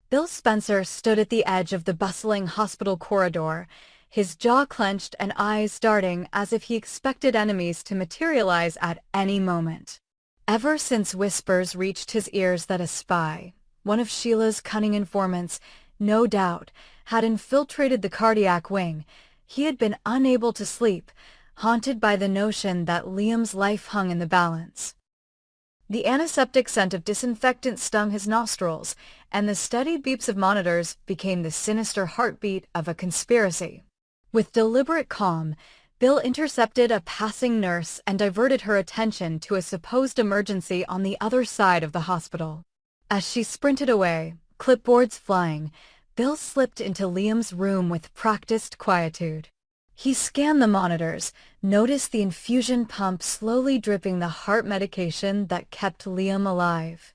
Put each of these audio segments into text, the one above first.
Bill Spencer stood at the edge of the bustling hospital corridor, his jaw clenched and eyes darting as if he expected enemies to materialize at any moment. Ever since whispers reached his ears that a spy, one of Sheila's cunning informants, no doubt, had infiltrated the cardiac wing, he had been unable to sleep, haunted by the notion that Liam's life hung in the balance. The antiseptic scent of disinfectant stung his nostrils, and the steady beeps of monitors became the sinister heartbeat of a conspiracy. With deliberate calm, Bill intercepted a passing nurse and diverted her attention to a supposed emergency on the other side of the hospital. As she sprinted away, clipboards flying, Bill slipped into Liam's room with practiced quietude. He scanned the monitors, noticed the infusion pump slowly dripping the heart medication that kept Liam alive.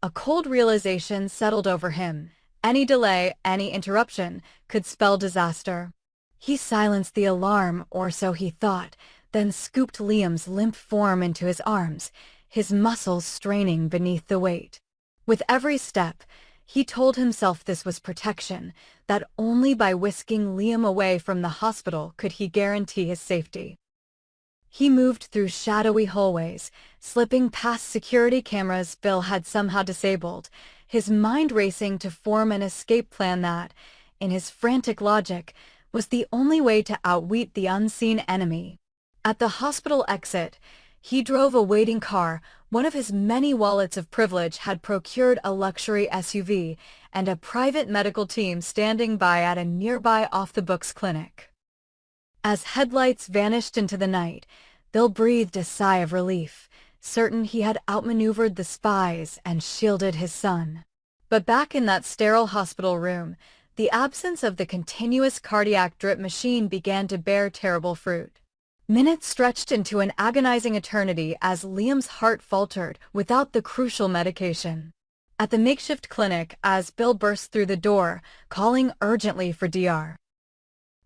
A cold realization settled over him. Any delay, any interruption, could spell disaster. He silenced the alarm, or so he thought, then scooped Liam's limp form into his arms, his muscles straining beneath the weight. With every step, he told himself this was protection, that only by whisking Liam away from the hospital could he guarantee his safety. He moved through shadowy hallways, slipping past security cameras Bill had somehow disabled, his mind racing to form an escape plan that, in his frantic logic, was the only way to outwit the unseen enemy. At the hospital exit, he drove a waiting car. One of his many wallets of privilege had procured a luxury SUV and a private medical team standing by at a nearby off-the-books clinic. As headlights vanished into the night, Bill breathed a sigh of relief, certain he had outmaneuvered the spies and shielded his son. But back in that sterile hospital room, the absence of the continuous cardiac drip machine began to bear terrible fruit. Minutes stretched into an agonizing eternity as Liam's heart faltered without the crucial medication. At the makeshift clinic, as Bill burst through the door, calling urgently for Dr.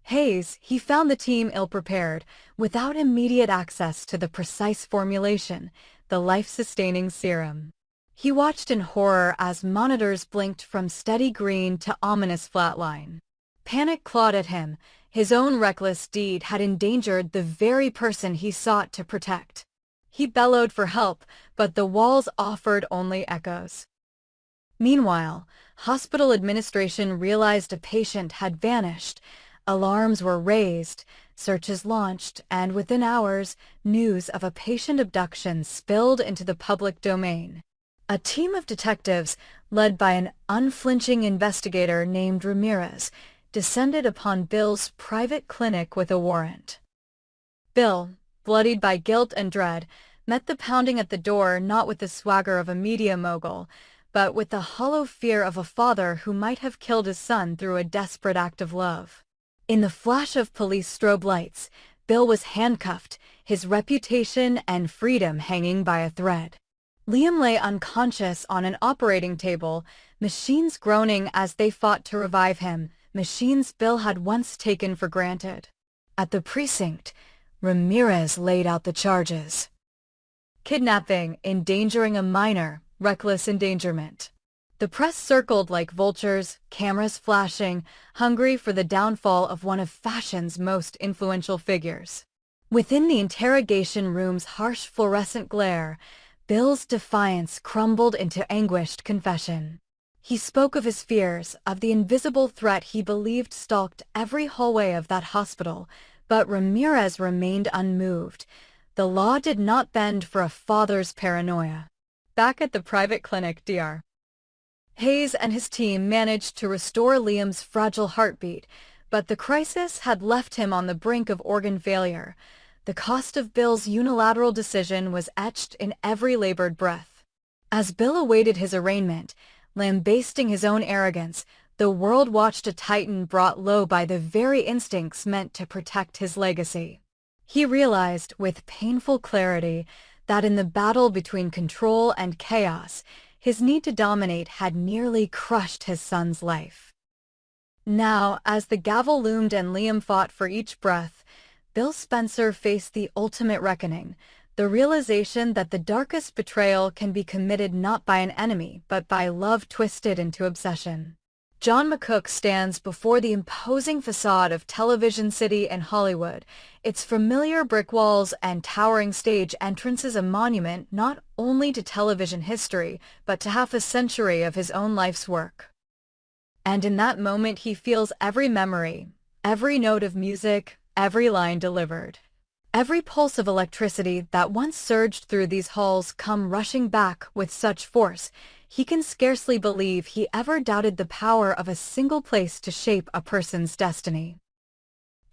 Hayes, he found the team ill-prepared, without immediate access to the precise formulation, the life-sustaining serum. He watched in horror as monitors blinked from steady green to ominous flatline. Panic clawed at him. His own reckless deed had endangered the very person he sought to protect. He bellowed for help, but the walls offered only echoes. Meanwhile, hospital administration realized a patient had vanished. Alarms were raised, searches launched, and within hours, news of a patient abduction spilled into the public domain. A team of detectives, led by an unflinching investigator named Ramirez, descended upon Bill's private clinic with a warrant. Bill, bloodied by guilt and dread, met the pounding at the door not with the swagger of a media mogul, but with the hollow fear of a father who might have killed his son through a desperate act of love. In the flash of police strobe lights, Bill was handcuffed, his reputation and freedom hanging by a thread. Liam lay unconscious on an operating table, machines groaning as they fought to revive him, machines Bill had once taken for granted. At the precinct, Ramirez laid out the charges. Kidnapping, endangering a minor, reckless endangerment. The press circled like vultures, cameras flashing, hungry for the downfall of one of fashion's most influential figures. Within the interrogation room's harsh fluorescent glare, Bill's defiance crumbled into anguished confession. He spoke of his fears, of the invisible threat he believed stalked every hallway of that hospital, but Ramirez remained unmoved. The law did not bend for a father's paranoia. Back at the private clinic, Dr. Hayes and his team managed to restore Liam's fragile heartbeat, but the crisis had left him on the brink of organ failure. The cost of Bill's unilateral decision was etched in every labored breath. As Bill awaited his arraignment, lambasting his own arrogance, the world watched a titan brought low by the very instincts meant to protect his legacy. He realized, with painful clarity, that in the battle between control and chaos, his need to dominate had nearly crushed his son's life. Now, as the gavel loomed and Liam fought for each breath, Bill Spencer faced the ultimate reckoning, The realization that the darkest betrayal can be committed not by an enemy, but by love twisted into obsession. John McCook stands before the imposing facade of Television City in Hollywood, its familiar brick walls and towering stage entrances a monument not only to television history, but to half a century of his own life's work. And in that moment he feels every memory, every note of music, every line delivered. Every pulse of electricity that once surged through these halls come rushing back with such force, he can scarcely believe he ever doubted the power of a single place to shape a person's destiny.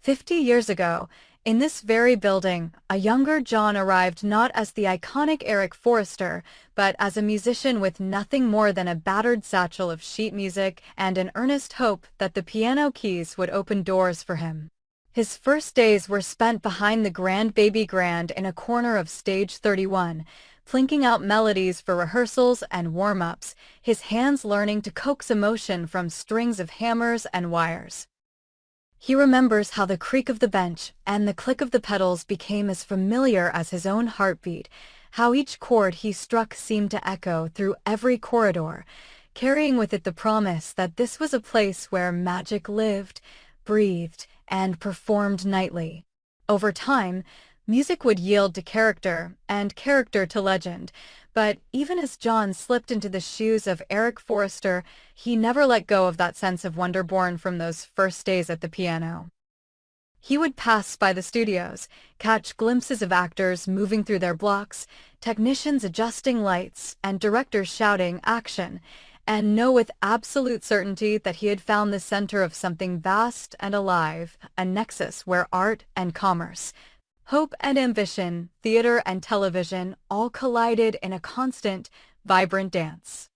50 years ago, in this very building, a younger John arrived not as the iconic Eric Forrester, but as a musician with nothing more than a battered satchel of sheet music and an earnest hope that the piano keys would open doors for him. His first days were spent behind the grand baby grand in a corner of stage 31, plinking out melodies for rehearsals and warm-ups, his hands learning to coax emotion from strings of hammers and wires. He remembers how the creak of the bench and the click of the pedals became as familiar as his own heartbeat, how each chord he struck seemed to echo through every corridor, carrying with it the promise that this was a place where magic lived, breathed, and performed nightly. Over time, music would yield to character, and character to legend, but even as John slipped into the shoes of Eric Forrester, he never let go of that sense of wonder born from those first days at the piano. He would pass by the studios, catch glimpses of actors moving through their blocks, technicians adjusting lights, and directors shouting "action," and know with absolute certainty that he had found the center of something vast and alive, a nexus where art and commerce, hope and ambition, theater and television all collided in a constant, vibrant dance.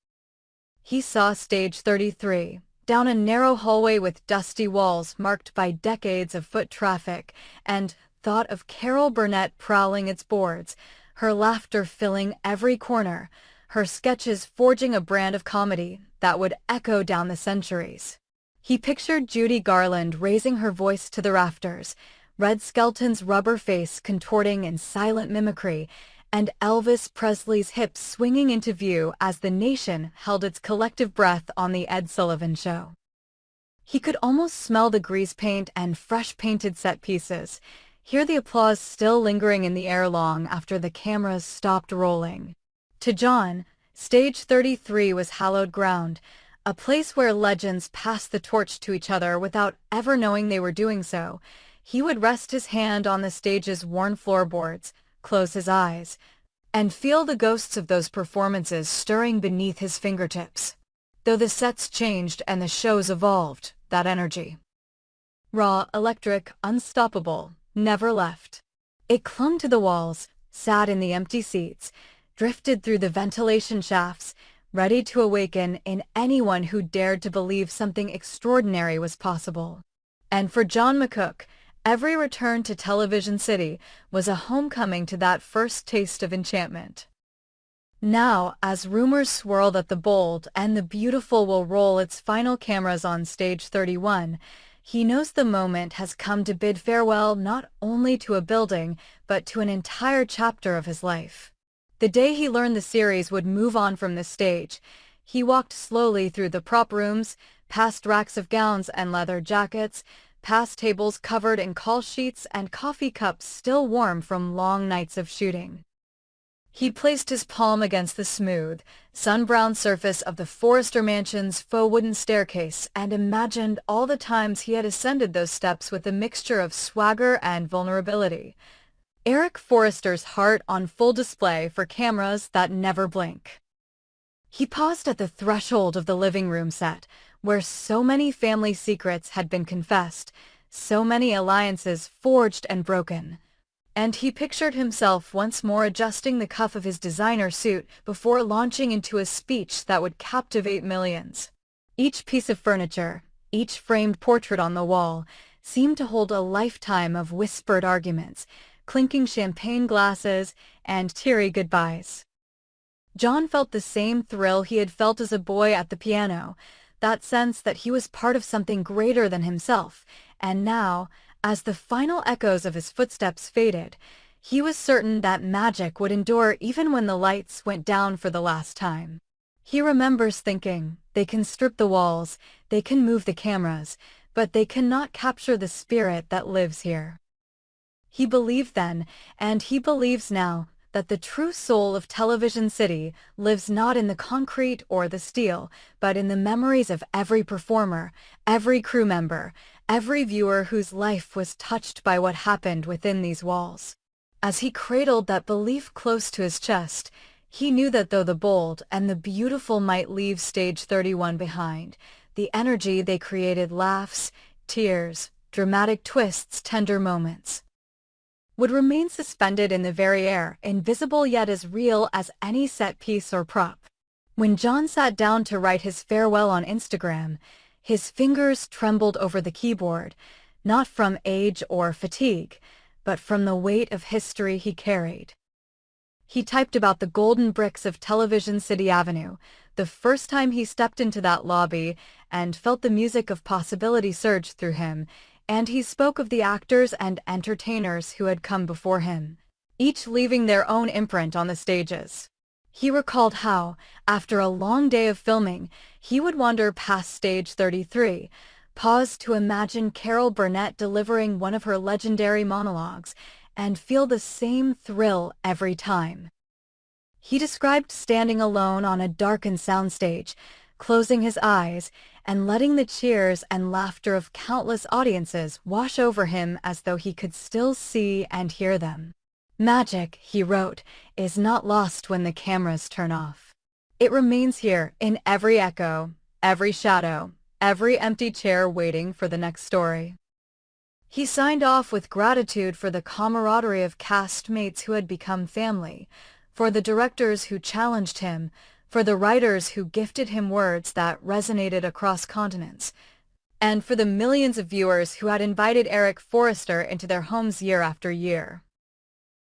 He saw stage 33, down a narrow hallway with dusty walls marked by decades of foot traffic, and thought of Carol Burnett prowling its boards, her laughter filling every corner, her sketches forging a brand of comedy that would echo down the centuries. He pictured Judy Garland raising her voice to the rafters, Red Skelton's rubber face contorting in silent mimicry, and Elvis Presley's hips swinging into view as the nation held its collective breath on The Ed Sullivan Show. He could almost smell the grease paint and fresh-painted set pieces, hear the applause still lingering in the air long after the cameras stopped rolling. To John, stage 33 was hallowed ground, a place where legends passed the torch to each other without ever knowing they were doing so. He would rest his hand on the stage's worn floorboards, close his eyes, and feel the ghosts of those performances stirring beneath his fingertips. Though the sets changed and the shows evolved, that energy, raw, electric, unstoppable, never left. It clung to the walls, sat in the empty seats, drifted through the ventilation shafts, ready to awaken in anyone who dared to believe something extraordinary was possible. And for John McCook, every return to Television City was a homecoming to that first taste of enchantment. Now, as rumors swirl that the bold and the beautiful will roll its final cameras on stage 31, he knows the moment has come to bid farewell not only to a building, but to an entire chapter of his life. The day he learned the series would move on from the stage, he walked slowly through the prop rooms, past racks of gowns and leather jackets, past tables covered in call sheets and coffee cups still warm from long nights of shooting. He placed his palm against the smooth, sun-browned surface of the Forrester Mansion's faux wooden staircase and imagined all the times he had ascended those steps with a mixture of swagger and vulnerability. Eric Forrester's heart on full display for cameras that never blink. He paused at the threshold of the living room set, where so many family secrets had been confessed, so many alliances forged and broken. And he pictured himself once more adjusting the cuff of his designer suit before launching into a speech that would captivate millions. Each piece of furniture, each framed portrait on the wall, seemed to hold a lifetime of whispered arguments, clinking champagne glasses, and teary goodbyes. John felt the same thrill he had felt as a boy at the piano, that sense that he was part of something greater than himself, and now, as the final echoes of his footsteps faded, He was certain that magic would endure even when the lights went down for the last time. He remembers thinking, they can strip the walls, they can move the cameras, but they cannot capture the spirit that lives here. He believed then, and he believes now, that the true soul of Television City lives not in the concrete or the steel, but in the memories of every performer, every crew member, every viewer whose life was touched by what happened within these walls. As he cradled that belief close to his chest, he knew that though the bold and the beautiful might leave Stage 31 behind, the energy they created, laughs, tears, dramatic twists, tender moments, would remain suspended in the very air, invisible yet as real as any set piece or prop. When John sat down to write his farewell on Instagram, his fingers trembled over the keyboard, not from age or fatigue, but from the weight of history he carried. He typed about the golden bricks of Television City Avenue, the first time he stepped into that lobby and felt the music of possibility surge through him, and he spoke of the actors and entertainers who had come before him, each leaving their own imprint on the stages. He recalled how, after a long day of filming, he would wander past Stage 33, pause to imagine Carol Burnett delivering one of her legendary monologues, and feel the same thrill every time. He described standing alone on a darkened soundstage, closing his eyes, and letting the cheers and laughter of countless audiences wash over him as though he could still see and hear them. Magic, he wrote, is not lost when the cameras turn off. It remains here in every echo, every shadow, every empty chair waiting for the next story. He signed off with gratitude for the camaraderie of castmates who had become family, for the directors who challenged him, for the writers who gifted him words that resonated across continents, and for the millions of viewers who had invited Eric Forrester into their homes year after year.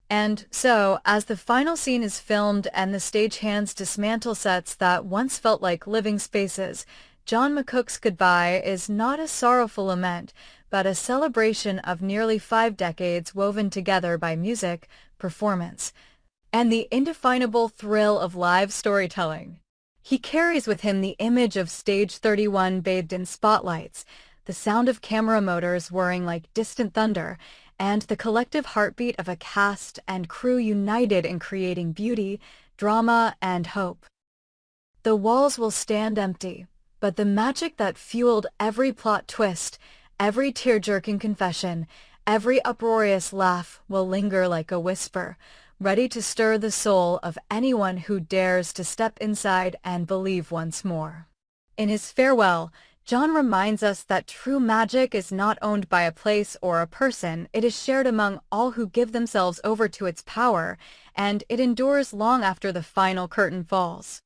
And so, as the final scene is filmed and the stagehands dismantle sets that once felt like living spaces, John McCook's goodbye is not a sorrowful lament, but a celebration of nearly 5 decades woven together by music, performance, and the indefinable thrill of live storytelling. He carries with him the image of Stage 31 bathed in spotlights, the sound of camera motors whirring like distant thunder, and the collective heartbeat of a cast and crew united in creating beauty, drama, and hope. The walls will stand empty, but the magic that fueled every plot twist, every tear-jerking confession, every uproarious laugh will linger like a whisper, ready to stir the soul of anyone who dares to step inside and believe once more. In his farewell, John reminds us that true magic is not owned by a place or a person, it is shared among all who give themselves over to its power, and it endures long after the final curtain falls.